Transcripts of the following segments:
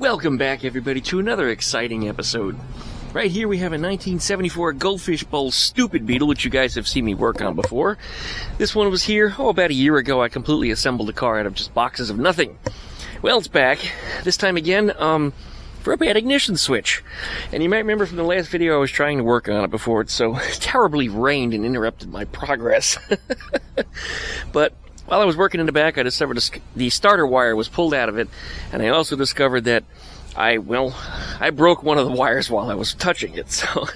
Welcome back, everybody, to another exciting episode. Right here we have a 1974 Goldfish Bowl Stupid Beetle, which you guys have seen me work on before. This one was here, about a year ago. I completely assembled the car out of just boxes of nothing. Well, it's back. This time again, for a bad ignition switch. And you might remember from the last video I was trying to work on it before it so terribly rained and interrupted my progress. But while I was working in the back, I discovered the starter wire was pulled out of it, and I also discovered that I broke one of the wires while I was touching it, so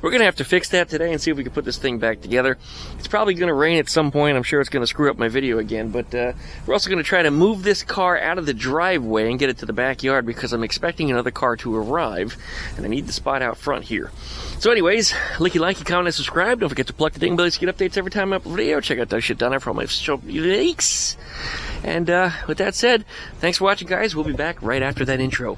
we're going to have to fix that today and see if we can put this thing back together. It's probably going to rain at some point. I'm sure it's going to screw up my video again, but we're also going to try to move this car out of the driveway and get it to the backyard because I'm expecting another car to arrive, and I need the spot out front here. So anyways, like, comment, and subscribe. Don't forget to pluck the ding bell to get updates every time I upload a video. Check out that shit down there for all my show leaks. And with that said, thanks for watching, guys. We'll be back right after that intro.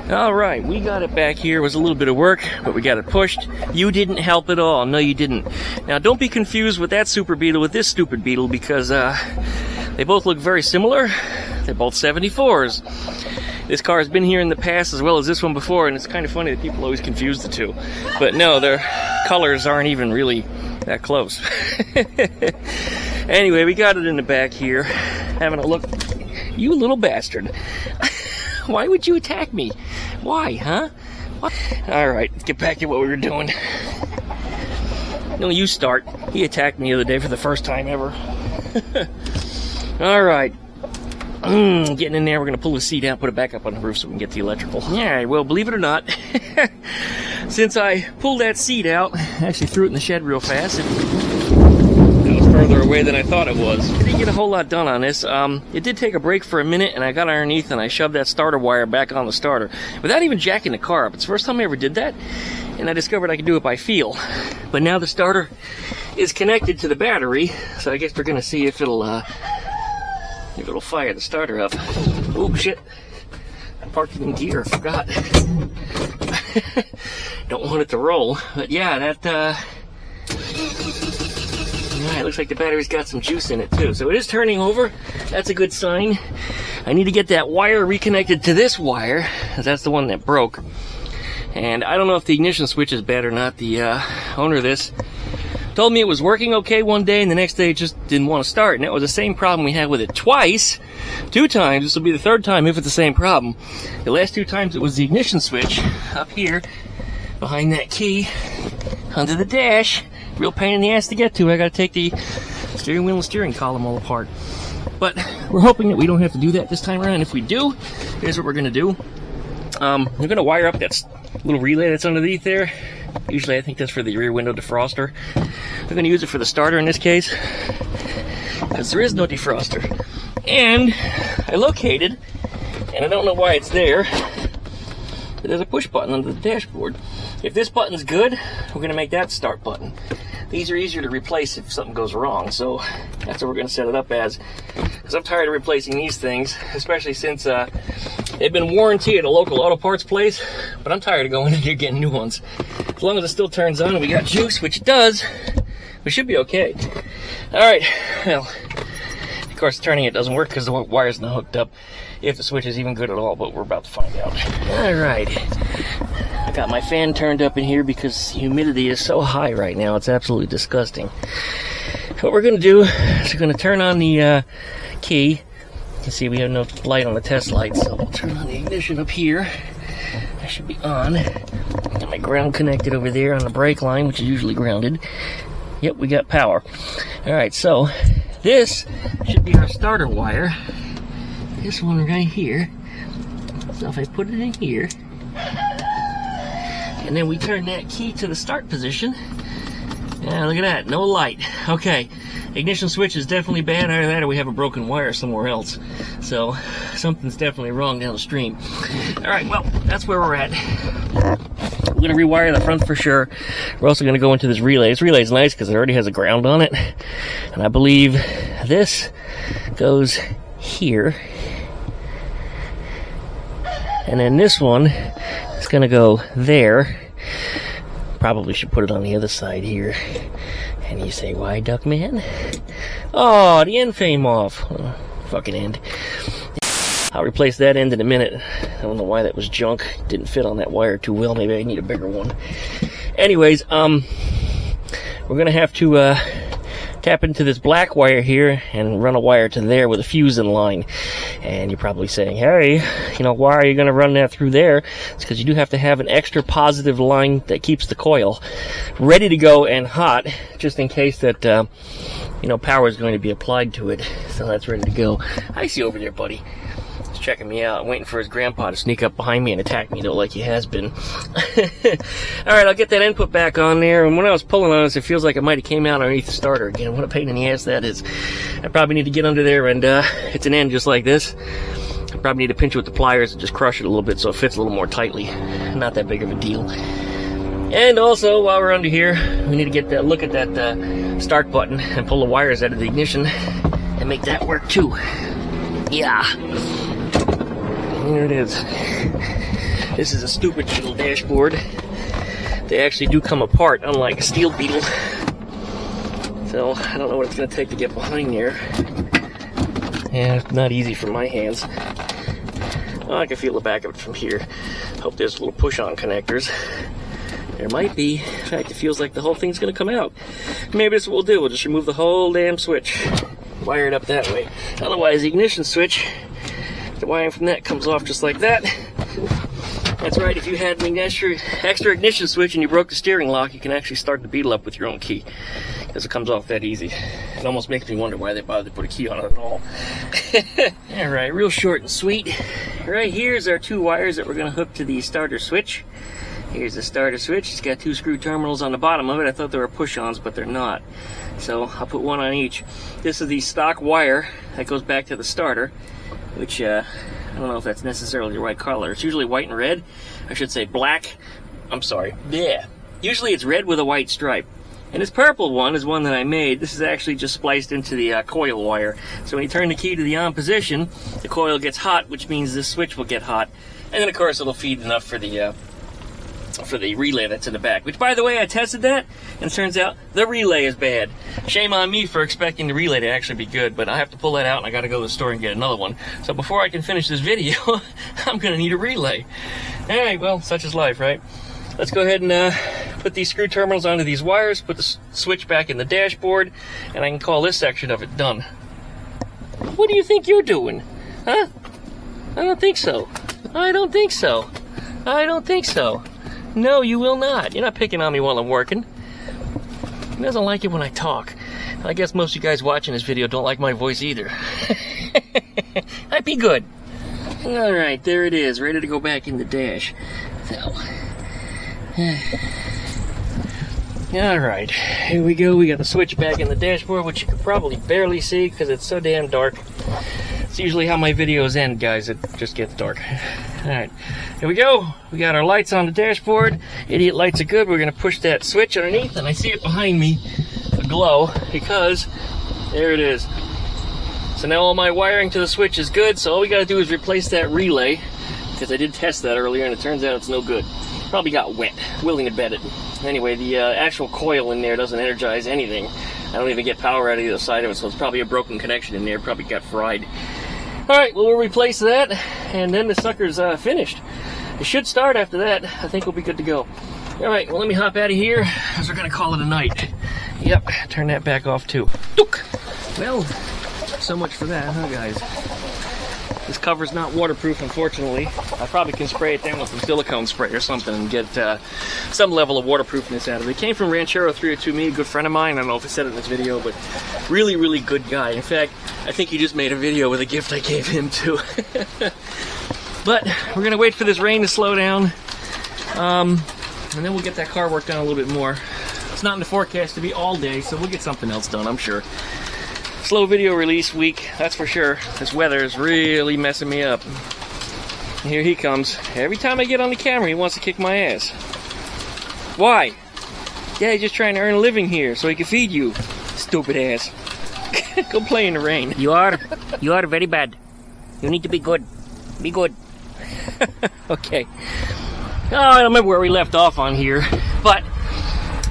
Alright, we got it back here. It was a little bit of work, but we got it pushed. You didn't help at all. No, you didn't. Now, don't be confused with that Super Beetle with this stupid Beetle, because they both look very similar. They're both 74s. This car has been here in the past as well as this one before, and it's kind of funny that people always confuse the two. But no, their colors aren't even really that close. Anyway, we got it in the back here. Having a look. You little bastard. Why would you attack me? Why, huh? What? Alright, let's get back to what we were doing. No, you start. He attacked me the other day for the first time ever. Alright. Getting in there, we're going to pull the seat out, put it back up on the roof so we can get the electrical. Yeah, well, believe it or not, since I pulled that seat out, I actually threw it in the shed real fast. It was further away than I thought it was. I didn't get a whole lot done on this. It did take a break for a minute, and I got underneath and I shoved that starter wire back on the starter without even jacking the car up. It's the first time I ever did that, and I discovered I could do it by feel. But now the starter is connected to the battery, so I guess we're going to see if it'll fire the starter up. Oh, shit. I parked it in gear. I forgot. Don't want it to roll. But yeah, that, yeah, it looks like the battery's got some juice in it, too. So it is turning over. That's a good sign. I need to get that wire reconnected to this wire, because that's the one that broke. And I don't know if the ignition switch is bad or not. The owner of this told me it was working okay one day, and the next day it just didn't want to start. And that was the same problem we had with it twice. 2 times. This will be the 3rd time if it's the same problem. The last 2 times it was the ignition switch up here behind that key under the dash. Real pain in the ass to get to. I got to take the steering wheel and steering column all apart. But we're hoping that we don't have to do that this time around. If we do, here's what we're going to do. We're going to wire up that little relay that's underneath there. Usually I think that's for the rear window defroster. We're going to use it for the starter in this case, because there is no defroster. And I located, and I don't know why it's there, but there's a push button under the dashboard. If this button's good, we're going to make that start button. These are easier to replace if something goes wrong, so that's what we're going to set it up as. Because I'm tired of replacing these things, especially since they've been warranted at a local auto parts place, but I'm tired of going in here getting new ones. As long as it still turns on and we got juice, which it does, we should be okay. Alright, well, of course turning it doesn't work because the wire's not hooked up, if the switch is even good at all, but we're about to find out. Alright, I got my fan turned up in here because the humidity is so high right now, it's absolutely disgusting. What we're going to do is we're going to turn on the key. You can see we have no light on the test light, so we'll turn on the ignition up here. That should be on. Got my ground connected over there on the brake line, which is usually grounded. Yep, we got power. Alright, so this should be our starter wire. This one right here. So if I put it in here, and then we turn that key to the start position. Yeah, look at that, no light. Okay, ignition switch is definitely bad. Either that or we have a broken wire somewhere else. So something's definitely wrong downstream. Alright, well, that's where we're at. We're going to rewire the front for sure. We're also going to go into this relay. This relay is nice because it already has a ground on it. And I believe this goes here. And then this one is going to go there. Probably should put it on the other side here. And you say, why, Duckman? Oh, the end came off. Oh, fucking end. I'll replace that end in a minute. I don't know why that was junk. Didn't fit on that wire too well. Maybe I need a bigger one. Anyways, we're gonna have to tap into this black wire here and run a wire to there with a fuse in line. And you're probably saying, Harry, you know, why are you gonna run that through there? It's because you do have to have an extra positive line that keeps the coil ready to go and hot, just in case that you know, power is going to be applied to it. So that's ready to go. I see you over there, buddy. He's checking me out, waiting for his grandpa to sneak up behind me and attack me, though, like he has been. Alright, I'll get that input back on there, and when I was pulling on this, it feels like it might have came out underneath the starter again. What a pain in the ass that is. I probably need to get under there, and it's an end just like this. I probably need to pinch it with the pliers and just crush it a little bit so it fits a little more tightly. Not that big of a deal. And also, while we're under here, we need to get that look at that start button and pull the wires out of the ignition and make that work too. Yeah. Here it is. This is a stupid Beetle dashboard. They actually do come apart, unlike a steel Beetle. So, I don't know what it's going to take to get behind there. Yeah, it's not easy for my hands. Oh, I can feel the back of it from here. Hope there's little push-on connectors. There might be. In fact, it feels like the whole thing's going to come out. Maybe that's what we'll do. We'll just remove the whole damn switch. Wire it up that way. Otherwise, the ignition switch, the wiring from that comes off just like that. That's right, if you had an extra ignition switch and you broke the steering lock, you can actually start the Beetle up with your own key. Because it comes off that easy. It almost makes me wonder why they bothered to put a key on it at all. Alright, real short and sweet. Right here's our two wires that we're going to hook to the starter switch. Here's the starter switch. It's got two screw terminals on the bottom of it. I thought they were push-ons, but they're not. So I'll put one on each. This is the stock wire that goes back to the starter, which I don't know if that's necessarily the right color. It's usually white and red. I should say black. I'm sorry. Yeah. Usually it's red with a white stripe. And this purple one is one that I made. This is actually just spliced into the coil wire. So when you turn the key to the on position, the coil gets hot, which means this switch will get hot. And then of course it'll feed enough for the relay that's in the back, which by the way I tested that and it turns out the relay is bad. Shame on me for expecting the relay to actually be good, but I have to pull that out and I gotta go to the store and get another one. So before I can finish this video I'm gonna need a relay. Alright, well, such is life, right? Let's go ahead and put these screw terminals onto these wires, put the switch back in the dashboard, and I can call this section of it done. What do you think you're doing? Huh? I don't think so. I don't think so. I don't think so. No, you will not. You're not picking on me while I'm working. He doesn't like it when I talk. I guess most of you guys watching this video don't like my voice either. I'd be good. Alright, there it is. Ready to go back in the dash. So. Alright, here we go. We got the switch back in the dashboard, which you can probably barely see because it's so damn dark. It's usually how my videos end, guys. It just gets dark. Alright, here we go. We got our lights on the dashboard. Idiot lights are good. We're going to push that switch underneath, and I see it behind me glow because there it is. So now all my wiring to the switch is good, so all we got to do is replace that relay because I did test that earlier, and it turns out it's no good. Probably got wet. Willing to bet it. Anyway, the actual coil in there doesn't energize anything. I don't even get power out of either side of it, so it's probably a broken connection in there. Probably got fried. Alright, well, we'll replace that, and then the sucker's finished. It should start after that. I think we'll be good to go. Alright, well, let me hop out of here, because we're going to call it a night. Yep, turn that back off, too. Dook! Well, so much for that, huh, guys? This cover's not waterproof, unfortunately. I probably can spray it down with some silicone spray or something and get some level of waterproofness out of it. It came from Ranchero 302 Me, a good friend of mine. I don't know if I said it in this video, but really, really good guy. In fact, I think he just made a video with a gift I gave him, too. But we're going to wait for this rain to slow down, and then we'll get that car worked on a little bit more. It's not in the forecast to be all day, so we'll get something else done, I'm sure. Slow video release week, that's for sure. This weather is really messing me up. Here he comes. Every time I get on the camera, he wants to kick my ass. Why? Yeah, he's just trying to earn a living here so he can feed you. Stupid ass. Go play in the rain. You are very bad. You need to be good. Be good. Okay. Oh, I don't remember where we left off on here, but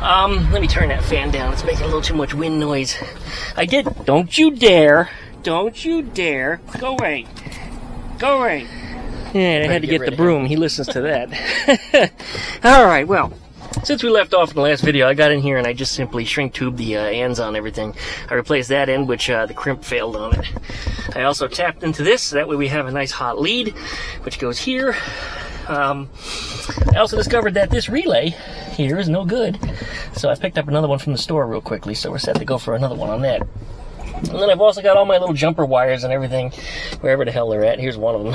let me turn that fan down. It's making a little too much wind noise. I did. Don't you dare. Don't you dare. Go away. Go away. Yeah, I had to get the broom. He listens to that. All right, well, since we left off in the last video, I got in here and I just simply shrink tubed the ends on everything. I replaced that end, which the crimp failed on it. I also tapped into this, so that way we have a nice hot lead, which goes here. I also discovered that this relay here is no good, so I picked up another one from the store real quickly, so we're set to go for another one on that. And then I've also got all my little jumper wires and everything, wherever the hell they're at. Here's one of them,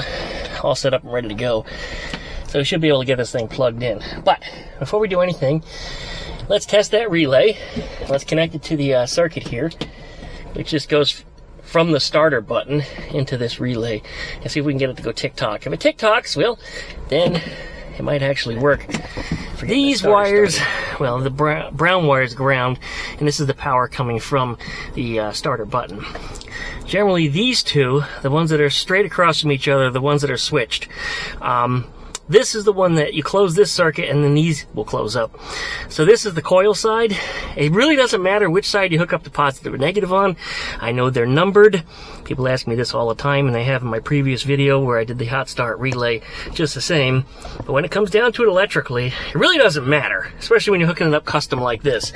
all set up and ready to go. So we should be able to get this thing plugged in. But before we do anything, let's test that relay. Let's connect it to the circuit here, which just goes from the starter button into this relay, and see if we can get it to go tick-tock. If it tick-tocks, well, then it might actually work. These wires, well, the brown wire is ground, and this is the power coming from the starter button. Generally, these two, the ones that are straight across from each other, are the ones that are switched. This is the one that you close this circuit and then these will close up. So this is the coil side. It really doesn't matter which side you hook up the positive or negative on. I know they're numbered. People ask me this all the time, and they have in my previous video where I did the hot start relay just the same. But when it comes down to it electrically, it really doesn't matter, especially when you're hooking it up custom like this.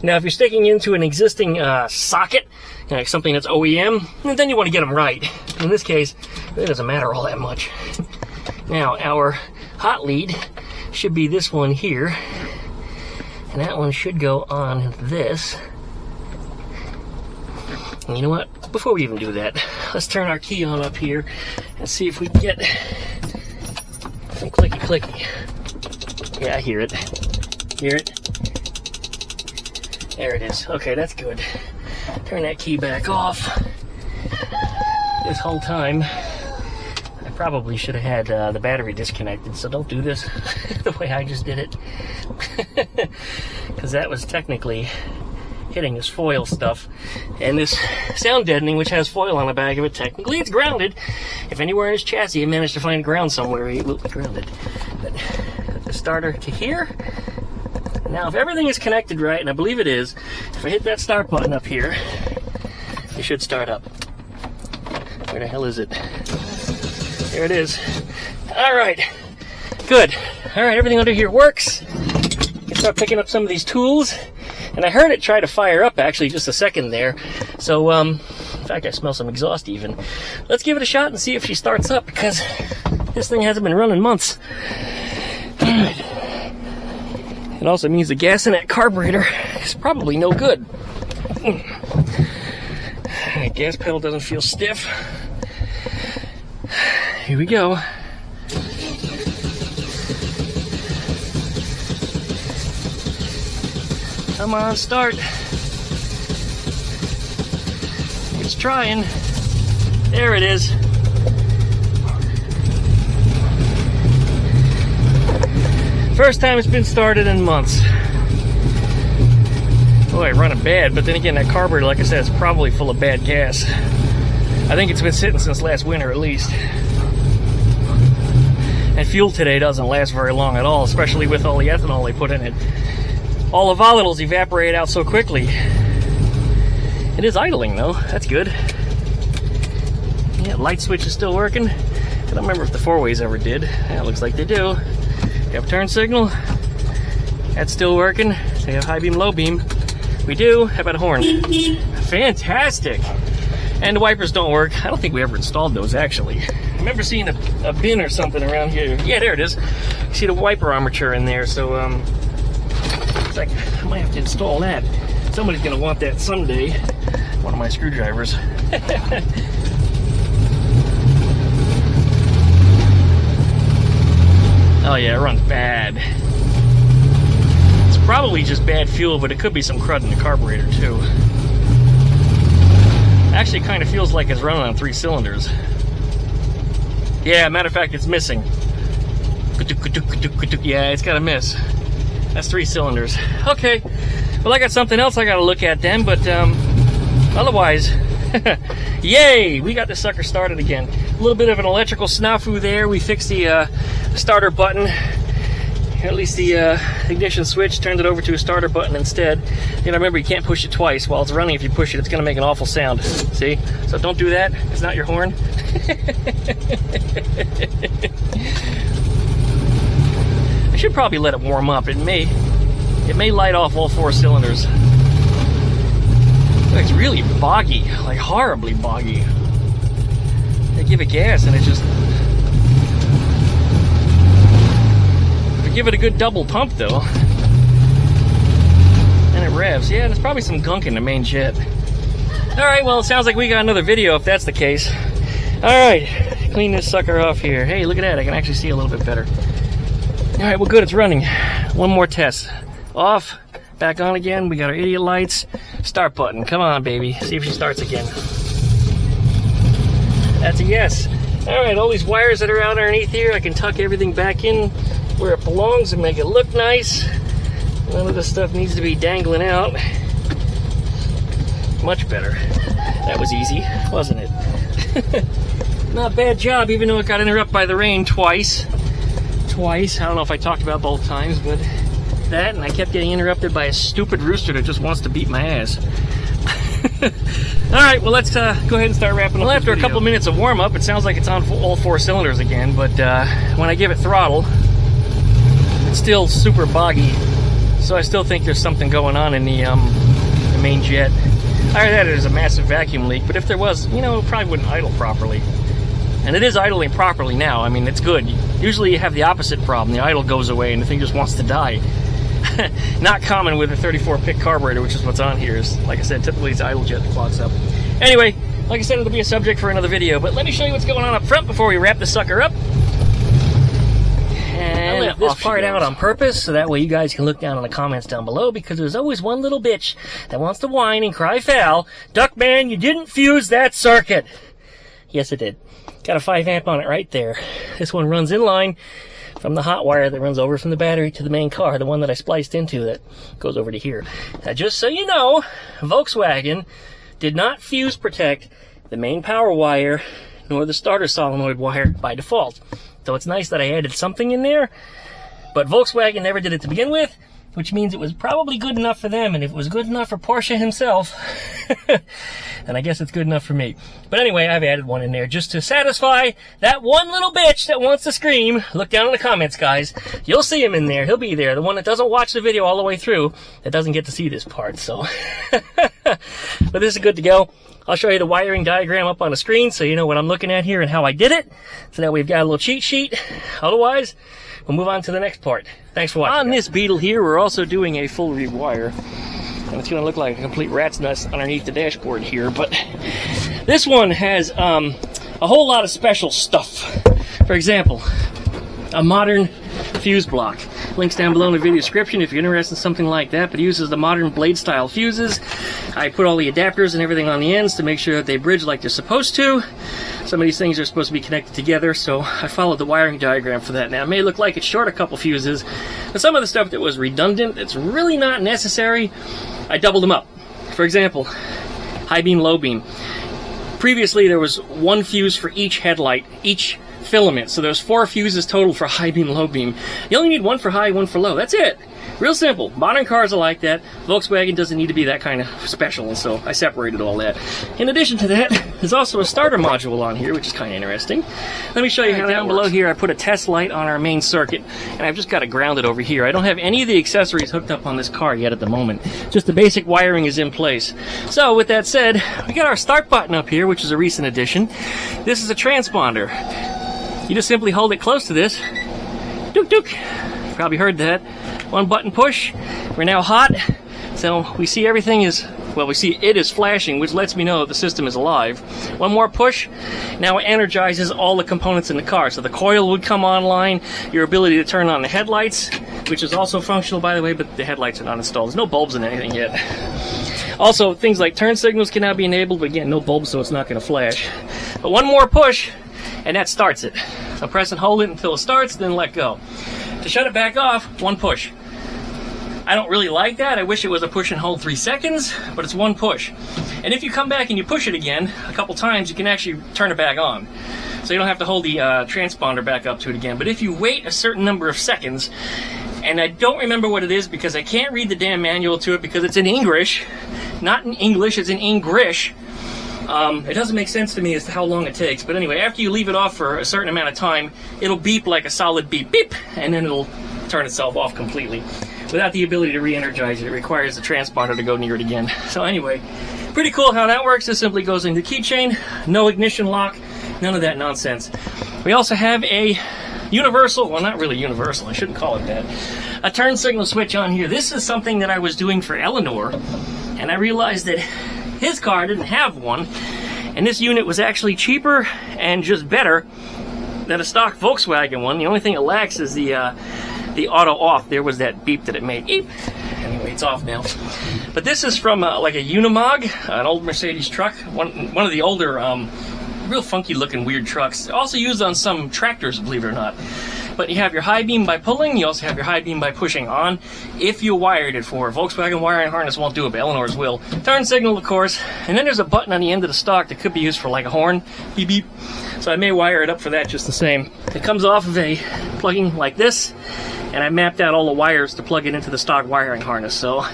Now, if you're sticking into an existing socket, like something that's OEM, then you want to get them right. In this case, it really doesn't matter all that much. Now, our hot lead should be this one here, and that one should go on this. And you know what? Before we even do that, let's turn our key on up here and see if we can get some clicky. Yeah, I hear it. Hear it? There it is. Okay, that's good. Turn that key back off. This whole time, probably should have had the battery disconnected, so don't do this the way I just did it, because that was technically hitting this foil stuff, and this sound deadening, which has foil on the back of it, technically it's grounded. If anywhere in his chassis you manage to find ground somewhere, it will be grounded. But put the starter to here. Now, if everything is connected right, and I believe it is, if I hit that start button up here, it should start up. Where the hell is it? There it is. All right, good. All right, everything under here works. You can start picking up some of these tools. And I heard it try to fire up actually just a second there. So, in fact, I smell some exhaust even. Let's give it a shot and see if she starts up, because this thing hasn't been running months. All right. It also means the gas in that carburetor is probably no good. The gas pedal doesn't feel stiff. Here we go. Come on, start. It's trying. There it is. First time it's been started in months. Boy, running bad, but then again, that carburetor, like I said, is probably full of bad gas. I think it's been sitting since last winter at least. And fuel today doesn't last very long at all, especially with all the ethanol they put in it. All the volatiles evaporate out so quickly. It is idling though, that's good. Yeah, light switch is still working. I don't remember if the four-ways ever did. Yeah, it looks like they do. You have turn signal. That's still working. So you have high beam, low beam. We do. How about a horn? Fantastic. And the wipers don't work. I don't think we ever installed those actually. I remember seeing a bin or something around here. Yeah, there it is. You see the wiper armature in there, so it's like I might have to install that. Somebody's gonna want that someday. One of my screwdrivers. Oh yeah, it runs bad. It's probably just bad fuel, but it could be some crud in the carburetor too. Actually, kind of feels like it's running on 3 cylinders. Yeah, matter of fact, it's missing. Yeah, it's got a miss. That's 3 cylinders. Okay, well, I got something else I got to look at then, but otherwise, yay, we got this sucker started again. little bit of an electrical snafu there. We fixed the starter button, or at least the ignition switch, turned it over to a starter button instead. You know, remember, you can't push it twice. While it's running, if you push it, it's going to make an awful sound. See? So don't do that. It's not your horn. I should probably let it warm up. It may light off all 4 cylinders. It's really boggy, like horribly boggy. I give it gas and it just... If I give it a good double pump though, and it revs. Yeah, there's probably some gunk in the main jet. Alright, well, it sounds like we got another video if that's the case. Alright, clean this sucker off here. Hey, look at that, I can actually see a little bit better. Alright, well good, it's running. One more test. Off, back on again, we got our idiot lights. Start button, come on baby, see if she starts again. That's a yes. Alright, all these wires that are out underneath here, I can tuck everything back in where it belongs and make it look nice. None of this stuff needs to be dangling out. Much better. That was easy, wasn't it? Not a bad job, even though it got interrupted by the rain twice. I don't know if I talked about both times, but that, and I kept getting interrupted by a stupid rooster that just wants to beat my ass. Alright, well let's go ahead and start wrapping up. Well, after a couple minutes of warm-up, it sounds like it's on all 4 cylinders again, but when I give it throttle, it's still super boggy, so I still think there's something going on in the main jet. Either that or there's a massive vacuum leak, but if there was, you know, it probably wouldn't idle properly. And it is idling properly now. I mean, it's good. Usually you have the opposite problem. The idle goes away and the thing just wants to die. Not common with a 34-pick carburetor, which is what's on here. Is, like I said, typically it's idle jet that clogs up. Anyway, like I said, it'll be a subject for another video, but let me show you what's going on up front before we wrap this sucker up. And I left this part out on purpose, so that way you guys can look down in the comments down below, because there's always one little bitch that wants to whine and cry foul. Duckman, you didn't fuse that circuit. Yes, it did. Got a 5 amp on it right there. This one runs in line from the hot wire that runs over from the battery to the main car, the one that I spliced into that goes over to here. Now, just so you know, Volkswagen did not fuse protect the main power wire nor the starter solenoid wire by default. So it's nice that I added something in there, but Volkswagen never did it to begin with, which means it was probably good enough for them, and if it was good enough for Porsche himself, then I guess it's good enough for me. But anyway, I've added one in there just to satisfy that one little bitch that wants to scream. Look down in the comments, guys. You'll see him in there. He'll be there. The one that doesn't watch the video all the way through, that doesn't get to see this part, so. But this is good to go. I'll show you the wiring diagram up on the screen so you know what I'm looking at here and how I did it. So that we've got a little cheat sheet. Otherwise, we'll move on to the next part. Thanks for watching. On this Beetle here, we're also doing a full rewire. And it's going to look like a complete rat's nest underneath the dashboard here. But this one has a whole lot of special stuff. For example, a modern fuse block. Links down below in the video description if you're interested in something like that, but it uses the modern blade style fuses. I put all the adapters and everything on the ends to make sure that they bridge like they're supposed to. Some of these things are supposed to be connected together, so I followed the wiring diagram for that. Now, it may look like it's short a couple fuses, but some of the stuff that was redundant, it's really not necessary, I doubled them up. For example, high beam, low beam. Previously, there was one fuse for each headlight, each filament. So there's 4 fuses total for high beam, low beam. You only need one for high, one for low. That's it. Real simple. Modern cars are like that. Volkswagen doesn't need to be that kind of special, and so I separated all that. In addition to that, there's also a starter module on here, which is kind of interesting. Let me show you how down below here I put a test light on our main circuit, and I've just got it grounded over here. I don't have any of the accessories hooked up on this car yet at the moment. Just the basic wiring is in place. So with that said, we got our start button up here, which is a recent addition. This is a transponder. You just simply hold it close to this. Dook dook. You probably heard that. One button push. We're now hot. So we see everything is, well, we see it is flashing, which lets me know that the system is alive. One more push. Now it energizes all the components in the car. So the coil would come online, your ability to turn on the headlights, which is also functional, by the way, but the headlights are not installed. There's no bulbs in anything yet. Also, things like turn signals can now be enabled, but again, no bulbs, so it's not going to flash. But one more push, and that starts it. So press and hold it until it starts, then let go. To shut it back off, one push. I don't really like that. I wish it was a push and hold 3 seconds, but it's one push. And if you come back and you push it again a couple times, you can actually turn it back on. so you don't have to hold the transponder back up to it again. But if you wait a certain number of seconds, and I don't remember what it is because I can't read the damn manual to it because it's in English, not in English, it's in English. It doesn't make sense to me as to how long it takes. But anyway, after you leave it off for a certain amount of time, it'll beep like a solid beep, beep, and then it'll turn itself off completely without the ability to re-energize it. It requires the transponder to go near it again. So anyway, pretty cool how that works. This simply goes into the keychain, no ignition lock, none of that nonsense. We also have a universal, well, not really universal, I shouldn't call it that, a turn signal switch on here. This is something that I was doing for Eleanor, and I realized that his car didn't have one, and this unit was actually cheaper and just better than a stock Volkswagen one. The only thing it lacks is the auto off. There was that beep that it made. Beep. Anyway, it's off now. But this is from like a Unimog, an old Mercedes truck, one of the older, real funky looking weird trucks. Also used on some tractors, believe it or not. But you have your high beam by pulling, you also have your high beam by pushing on, if you wired it for. Volkswagen wiring harness won't do it, but Eleanor's will. Turn signal, of course, and then there's a button on the end of the stock that could be used for like a horn, beep beep. So I may wire it up for that just the same. It comes off of a plugging like this, and I mapped out all the wires to plug it into the stock wiring harness. So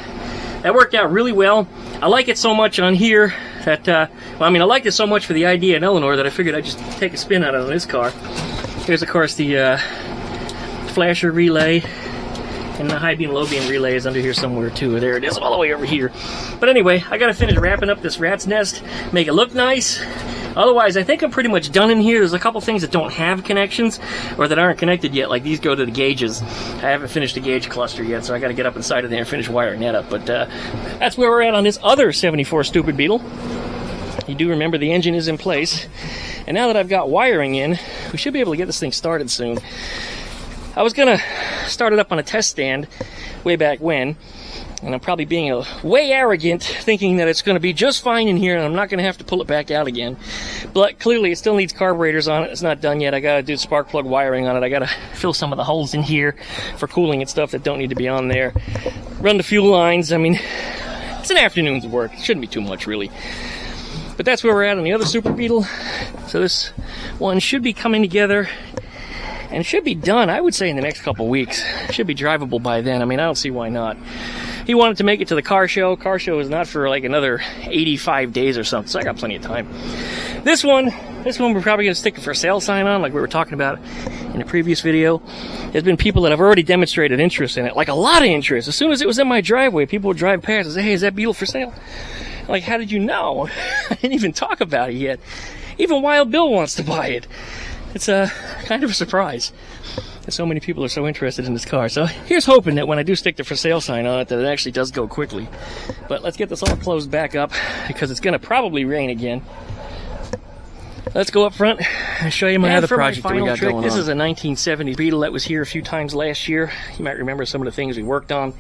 that worked out really well. I like it so much on here that, well, I mean, I liked it so much for the idea in Eleanor that I figured I'd just take a spin out of this car. Here's, of course, the flasher relay, and the high beam low beam relay is under here somewhere too. There it is, all the way over here. But anyway, I gotta finish wrapping up this rat's nest, make it look nice. Otherwise, I think I'm pretty much done in here. There's a couple things that don't have connections or that aren't connected yet, like these go to the gauges. I haven't finished the gauge cluster yet, so I gotta get up inside of there and finish wiring that up. But that's where we're at on this other 74 Stupid Beetle. You do remember the engine is in place. And now that I've got wiring in, we should be able to get this thing started soon. I was gonna start it up on a test stand way back when, and I'm probably being way arrogant, thinking that it's gonna be just fine in here and I'm not gonna have to pull it back out again. But clearly it still needs carburetors on it. It's not done yet. I gotta do spark plug wiring on it. I gotta fill some of the holes in here for cooling and stuff that don't need to be on there. Run the fuel lines. I mean, it's an afternoon's work. It shouldn't be too much, really. But that's where we're at on the other Super Beetle. So this one should be coming together. And it should be done, I would say, in the next couple weeks. It should be drivable by then. I mean, I don't see why not. He wanted to make it to the car show. Car show is not for like another 85 days or something, so I got plenty of time. This one we're probably going to stick a for sale sign on, like we were talking about in the previous video. There's been people that have already demonstrated interest in it, like a lot of interest. As soon as it was in my driveway, people would drive past and say, hey, is that Beetle for sale? Like, how did you know? I didn't even talk about it yet. Even Wild Bill wants to buy it. It's a kind of a surprise that so many people are so interested in this car. So here's hoping that when I do stick the for sale sign on it, that it actually does go quickly. But let's get this all closed back up because it's going to probably rain again. Let's go up front and show you my other project that we got going on. This is a 1970 Beetle that was here a few times last year. You might remember some of the things we worked on.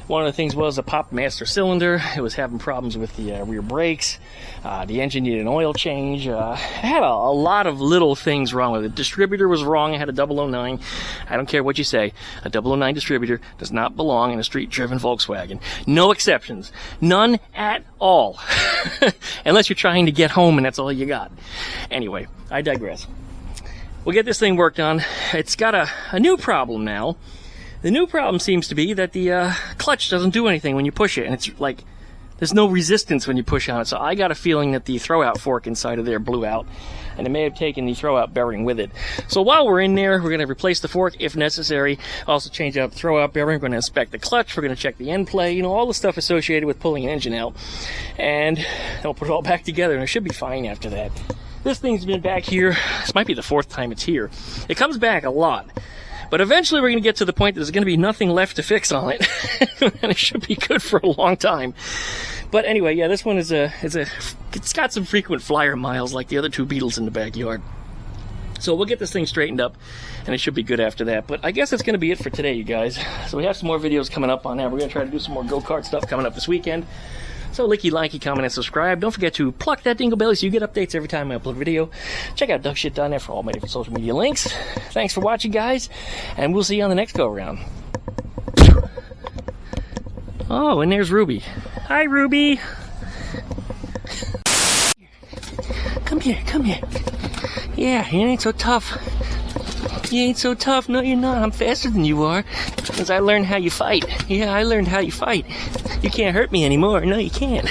One of the things was a popped master cylinder. It was having problems with the rear brakes. The engine needed an oil change. It had a lot of little things wrong with it. The distributor was wrong. I had a 009. I don't care what you say. A 009 distributor does not belong in a street-driven Volkswagen. No exceptions. None at all. Unless you're trying to get home and that's all you got. Anyway, I digress. We'll get this thing worked on. It's got a new problem now. The new problem seems to be that the clutch doesn't do anything when you push it, and it's like there's no resistance when you push on it. So I got a feeling that the throwout fork inside of there blew out, and it may have taken the throwout bearing with it. So while we're in there, we're going to replace the fork if necessary. Also change out the throwout bearing. We're going to inspect the clutch. We're going to check the end play. You know, all the stuff associated with pulling an engine out, and then we'll put it all back together, and it should be fine after that. This thing's been back here. This might be the 4th time it's here. It comes back a lot. But eventually we're going to get to the point that there's going to be nothing left to fix on it. And it should be good for a long time. But anyway, yeah, this one it's got some frequent flyer miles like the other 2 Beetles in the backyard. So we'll get this thing straightened up, and it should be good after that. But I guess that's going to be it for today, you guys. So we have some more videos coming up on that. We're going to try to do some more go-kart stuff coming up this weekend. So licky, likey, comment, and subscribe. Don't forget to pluck that dingle belly so you get updates every time I upload a video. Check out duckshit.net for all my different social media links. Thanks for watching, guys, and we'll see you on the next go-around. Oh, and there's Ruby. Hi, Ruby. Come here, come here. Yeah, you ain't so tough. You ain't so tough. No, you're not. I'm faster than you are. Because I learned how you fight. Yeah, I learned how you fight. You can't hurt me anymore. No, you can't.